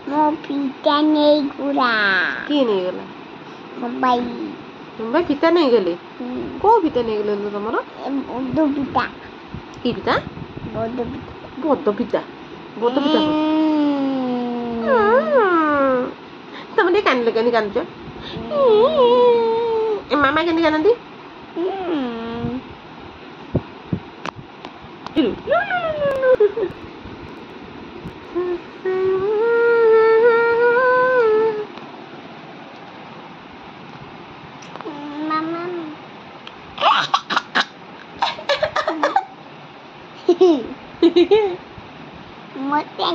मो पिता नहीं गुरा किए नहीं गला मुंबई मुंबई पिता नहीं गले को पिता नहीं गले तुमरा दो पिता की पिता बोध पिता बोध पिता तुम दे कान लगे नहीं कान जो मामा के नहीं कानती Mute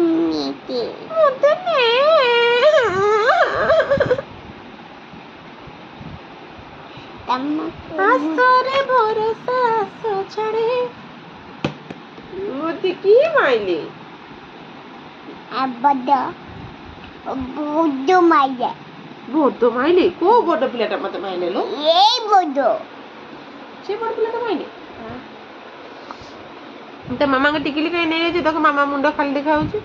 miti. Mute आसरे भरोसा आस छड़े मोती की माइले बोधो माइले बोधो माइले को बोधो पिलाटा मते माइले लो ये बोधो से बोधो पिलाटा माइले ते मामा के टिकली कहीं नहीं जाए तो मामा मुंडा खाली देखा होची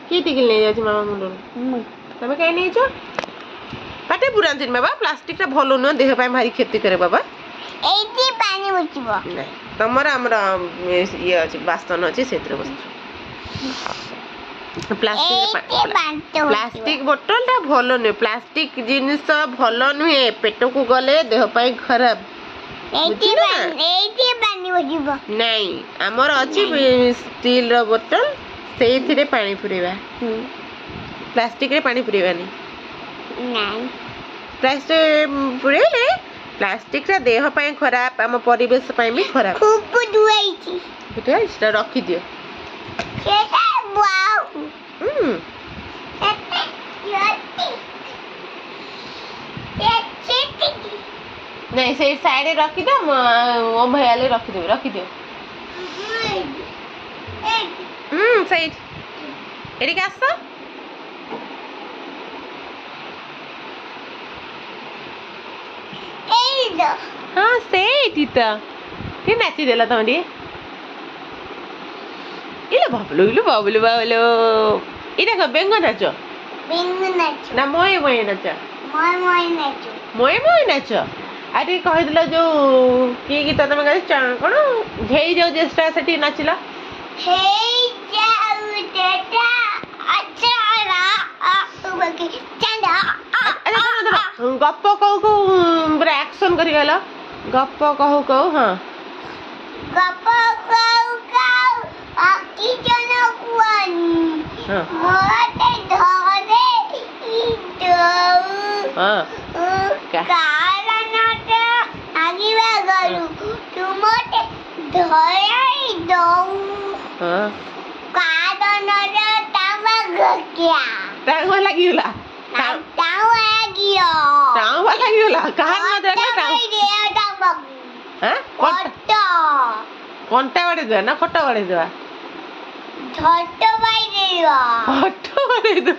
की टिकली नहीं जाए मामा मुंडो तमे कहीं नहीं जाओ पाटे पुरांतिन बाबा प्लास्टिक टा भलो न देह पाए भारी क्षति करे बाबा एती पानी बचिबो नहीं तमरा हमरा ये अछि बास्तन अछि सेत्र बस प्लास्टिक बोतल टा भलो न प्लास्टिक जिनिस भलो नुहे पेट को गले देह पाए खराब एती पानी बचिबो नहीं हमर अछि स्टील रो बोतल सेथिरे पानी पुरेबा प्लास्टिक रे पानी पुरेबा नहीं पुरेले प्लास्टिक रा देह पाए खराब हम परिवेश पाए भी खराब खूब दुआईची बेटा इसटा रखी दियो केटा वाओ नहीं से साइड रखी दो ओ भैया ले रखी दियो साइड एडी कास हाँ से टीता के नाची देला तमडी इले बाबलो इटा का बेंग नाच ना मोय नाच मोय नाच अरे कहि दिला जो की गीत तमे गाइ कोन घेई जाऊ जेस्टा सेठी नाचिला हेई जाऊ डेटा अचारा बकी चंदा गप कहू पूरा एक्शन करी गला गप कहू हां गप कहू आकी जन कुआनी मोते धरे इदो हां कारणट आगिवा गरु तुमते धरे दो हां कारणट तावा गक्या तावा लागिला तावा लागियो तावा लागिला कान न देखा तावा हां कोंटा वाडे दे ना खोटा वाडे दे छोटो बाई देवा खोटा वाडे दे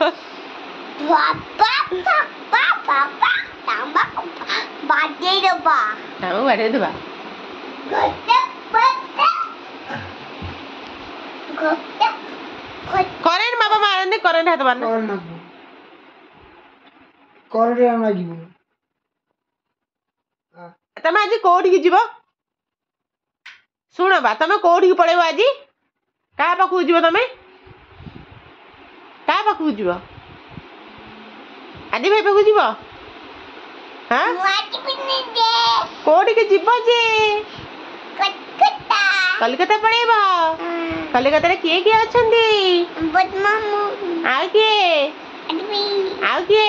पापा तावा बाडे दबा तावा वाडे दबा करेंट बाबा मारने करेंट हाथ मारने करेंट आना जीव तमे आज कोठी की जीव सुन बा तमे कोठी की पड़ेबो आज का पाखु जीव तमे का पाखु जीव आदि भाई पाखु जीव हां मुआटी पिने दे कोठी की जीव जे कलकत्ता कलकत्ता पड़ेबो कलकत्ता रे के अछंदी बदमामू आ के अदमी आ के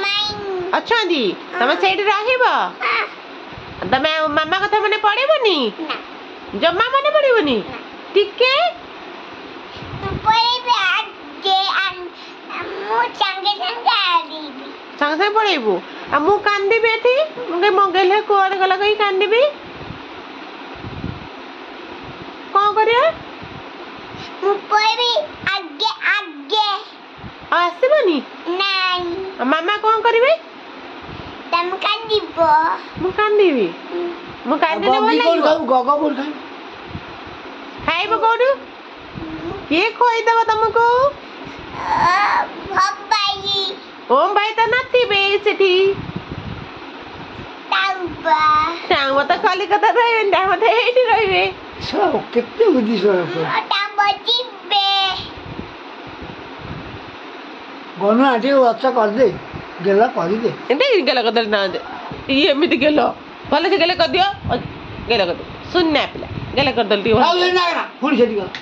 माई अछंदी तमे सेठ रहिबो तमे मामा कथा मने पड़ेबोनी ना जम्मा मने पड़ेबोनी टिके पड़ेबे आजे मु संगे आलीबी संगे पड़ेबो आ मु कांदीबे एठी मुके मंगेले कोड गला कई कांदीबी कोन करिया मु पड़ेबी आगे आगे आसीबोनी नहीं मामा कोन करिवे तम कांदीबो मु कांदीबी मु कांदीले बोल लागिबो गगो बोल खाई खाइबो कोडू मु କିଏ ଖୋଇଦେବ ତମକୁ? ଭବାଇ ଓମ ଭାଇ ତ ନଥିବେ ସେଠି। ତାଉବା ତାଙ୍କ ତ କଲିକତା ରହିବେନି, ତାଙ୍କ ତ ଏଇଠି ରହିବେ। କେତେ ବୁଦ୍ଧି ତାବ ଯିବେ ଗନୁ ଆଣ୍ଟି ଗଛ କରିଦେ ଗେଲ କରିଦେ। ଏମିତି ଗେଲ କରିଦେଲେ ନା ଇଏ ଏମିତି ଗେଲ ଭଲ ସେ ଗେଲ କରିଦିଅ, ଗେଲ କରିଦିଅ। ସୁନା ପିଲା ଗେଲ କରିଦେଲେ ଟିକେ ଭଲ। ପୁଣି ସେଠି ଗଲା